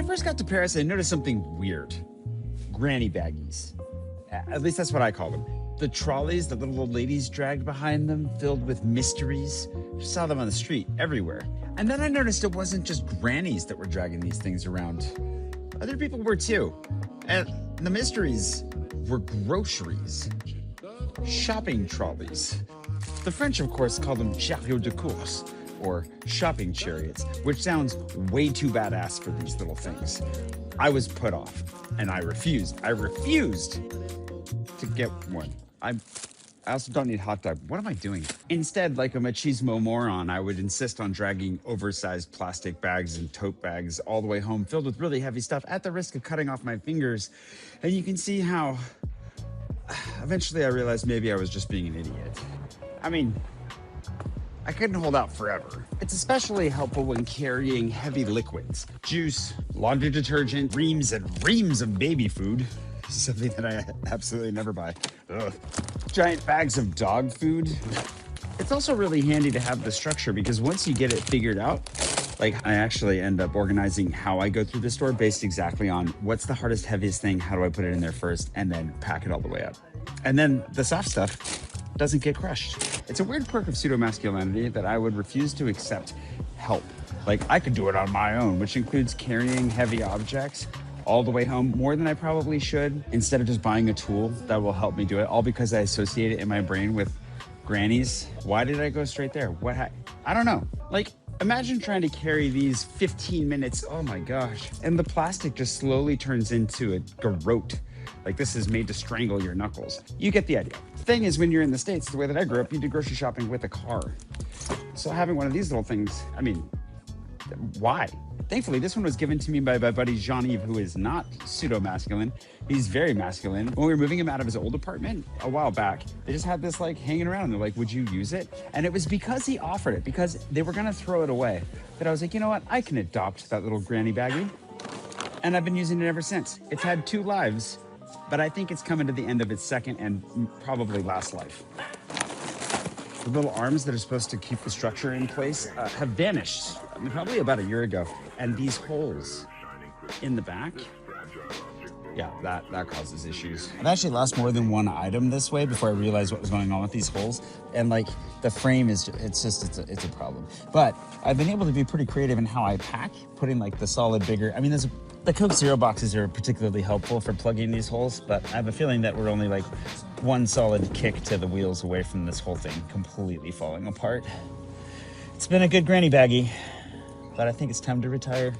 I first got to Paris, I noticed something weird. Granny baggies. At least that's what I call them. The trolleys that little old ladies dragged behind them, filled with mysteries. Just saw them on the street everywhere. And then I noticed it wasn't just grannies that were dragging these things around. Other people were too. And the mysteries were groceries. Shopping trolleys. The French, of course, call them chariots de course, or shopping chariots, which sounds way too badass for these little things. I was put off, and I refused. I refused to get one. I also don't need hot dog. What am I doing? Instead, like a machismo moron, I would insist on dragging oversized plastic bags and tote bags all the way home filled with really heavy stuff at the risk of cutting off my fingers. And you can see how eventually I realized maybe I was just being an idiot. I mean, I couldn't hold out forever. It's especially helpful when carrying heavy liquids. Juice, laundry detergent, reams and reams of baby food. Something that I absolutely never buy. Ugh. Giant bags of dog food. It's also really handy to have the structure because once you get it figured out, like I actually end up organizing how I go through the store based exactly on what's the hardest, heaviest thing, how do I put it in there first, and then pack it all the way up. And then the soft stuff doesn't get crushed. It's a weird quirk of pseudo-masculinity that I would refuse to accept help. Like I could do it on my own, which includes carrying heavy objects all the way home more than I probably should, instead of just buying a tool that will help me do it, all because I associate it in my brain with grannies. Why did I go straight there? I don't know. Like, imagine trying to carry these 15 minutes, oh my gosh, and the plastic just slowly turns into a garrote. Like this is made to strangle your knuckles. You get the idea. The thing is, when you're in the States, the way that I grew up, you did grocery shopping with a car. So having one of these little things, I mean, why? Thankfully, this one was given to me by my buddy Jean-Yves, who is not pseudo-masculine. He's very masculine. When we were moving him out of his old apartment a while back, they just had this like hanging around. They're like, would you use it? And it was because he offered it, because they were gonna throw it away, that I was like, you know what? I can adopt that little granny baggie. And I've been using it ever since. It's had 2 lives, but I think it's coming to the end of its second and probably last life. The little arms that are supposed to keep the structure in place have vanished, probably about a year ago. And these holes in the back, yeah, that causes issues. I've actually lost more than one item this way before I realized what was going on with these holes. And like the frame is, it's a problem. But I've been able to be pretty creative in how I pack, putting like the solid bigger, I mean, the Coke Zero boxes are particularly helpful for plugging these holes, but I have a feeling that we're only like one solid kick to the wheels away from this whole thing completely falling apart. It's been a good granny baggie, but I think it's time to retire.